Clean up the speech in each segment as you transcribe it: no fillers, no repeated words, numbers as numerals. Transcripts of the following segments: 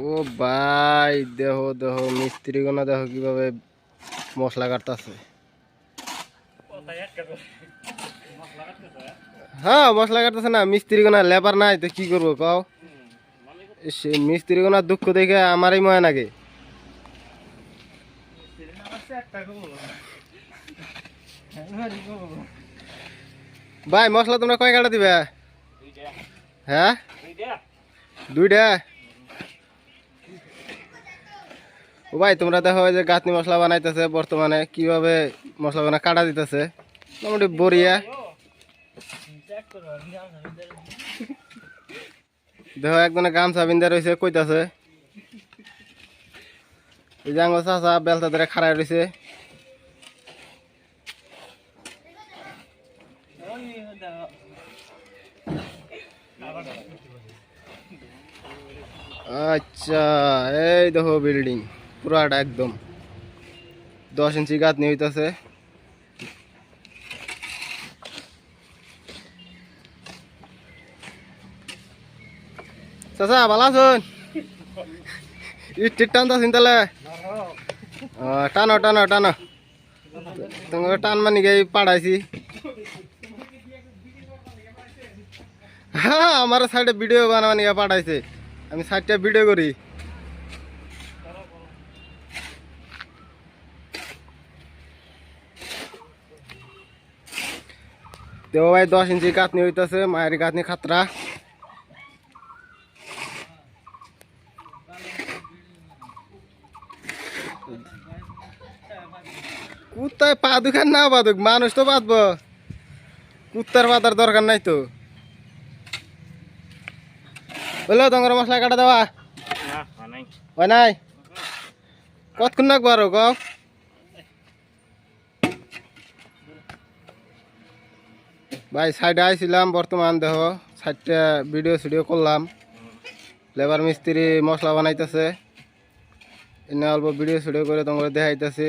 ও ভাই দেখো দেখো মিস্ত্রি গোনা দেখো কিভাবে মশলা কাটতেছে। হ্যাঁ মশলা কাটতেছে না, মিস্ত্রি গোনা লেবার নাই তো কি করবো কও। সে মিস্ত্রি গোনা দুঃখ দেখে আমারই মনে নাগে। ভাই মশলা তোমরা কয় কাটা দিবে? হ্যাঁ দুইটা। ও ভাই তোমরা দেখো যে গাঁথনি মশলা বানাইতেছে বর্তমানে কিভাবে মশলা বানা কাটা দিতেছে মোটামুটি বড়িয়া। দেখো একজনে গামছা বিন্দা রয়েছে কইতাছে, এই যে আঙ্গুর চাচা বেলতা ধরে খাড়াই রয়েছে। আচ্ছা এই দেখো বিল্ডিং পুরাটা একদম 10 ইঞ্চি গাঁথনি হইতাছে। চাচা ভালো আছেন? ইট টানতাছেন তাহলে? টানো টানো টানো, তোমাকে টান মানি গাই পাঠাইছি। হ্যাঁ আমার সাইডে ভিডিও বানাবানি পাঠাইছে, আমি সাইডটা ভিডিও করি। দেবো ভাই 10 ইঞ্চি গাঁথনি হইতেছে, মায়ের গাঁথনি খাতরা। কুত্তায় পা দুখান না বাদুক, মানুষ তো বাঁধবো, কুত্তার বাঁধার দরকার নাই তো। বললো তোমার মশলা কাটা দেওয়া হয় নাই? কতক্ষণ লাগবো আরো কও? ভাই সাইডে আইছিলাম, বর্তমান দেখো সাইডটা ভিডিও করলাম। লেবার মিস্ত্রি মশলা বানাইতেছে, এনে অল্প ভিডিও করে তোমাকে দেখাইতেছি।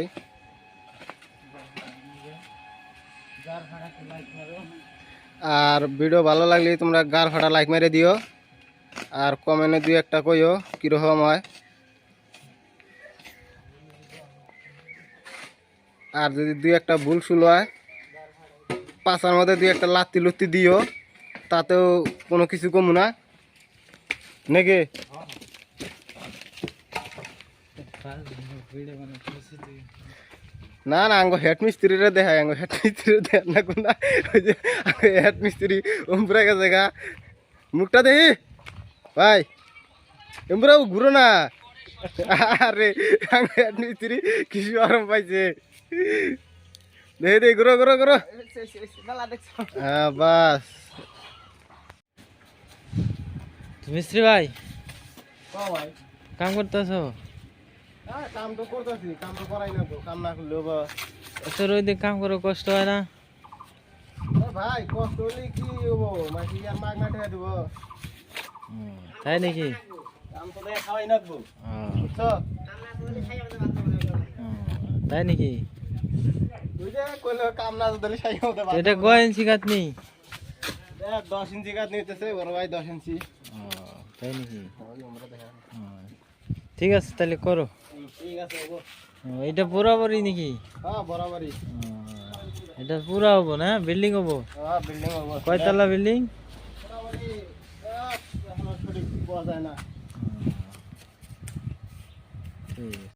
আর ভিডিও ভালো লাগলে তোমরা গার ফাটা লাইক মেরে দিও, আর কমেন্টে 2-1টা কইও কিরকম হয়। আর যদি 2-1টা ভুল শুল হয় পাশার মধ্যে 2-1টা লাত্তি লুত্তি দিও, তাতেও কোনো কিছু কমু না নাকি? না না আঙ্গ হেড মিস্ত্রিরে দেখায়, আঙ্গ হেড মিস্ত্রি দেখ না কোন, ওই যে হেড মিস্ত্রি উমপুরা গেছে গা, মুখটা দেখি ভাই এমপুরা ঘুরো না। আরে আঙ্গ হেড মিস্ত্রি কিছু আরাম পাইছে, দেখে দে ঘুরো ঘুরো ঘুরো। হ্যাঁ বাস। মিস্ত্রি ভাই কাম করতেছো? কাম তো করতেছি, কাম তো করাই না, কাম না করলেও বা তোর ওই দিকে কাম করে কষ্ট হয় না? ভাই কষ্ট হলে কি হবো, মাসি আর মাগ না ঠেকা দিব। তাই নাকি? কাম তো দেখে খাওয়াই নাকবো, বুঝছো? তাই নাকি? তুই যে কইলো কাম না যদি সাই হতে পারে। এটা কয় ইঞ্চি গাঁথনি? দেখ 10 ইঞ্চি গাঁথ নিতেছে বড় ভাই, 10 ইঞ্চি। তাই নাকি? ঠিক আছে তাহলে করো। ঠিক আছে হবো। এটা বরাবরই নাকি? হ্যাঁ বরাবরই। এটা পুরা হবো না, বিল্ডিং হবো? হ্যাঁ বিল্ডিং হবো। কয়তলা বিল্ডিং? বরাবরই এখনো সঠিক পাওয়া যায় না। ঠিক আছে।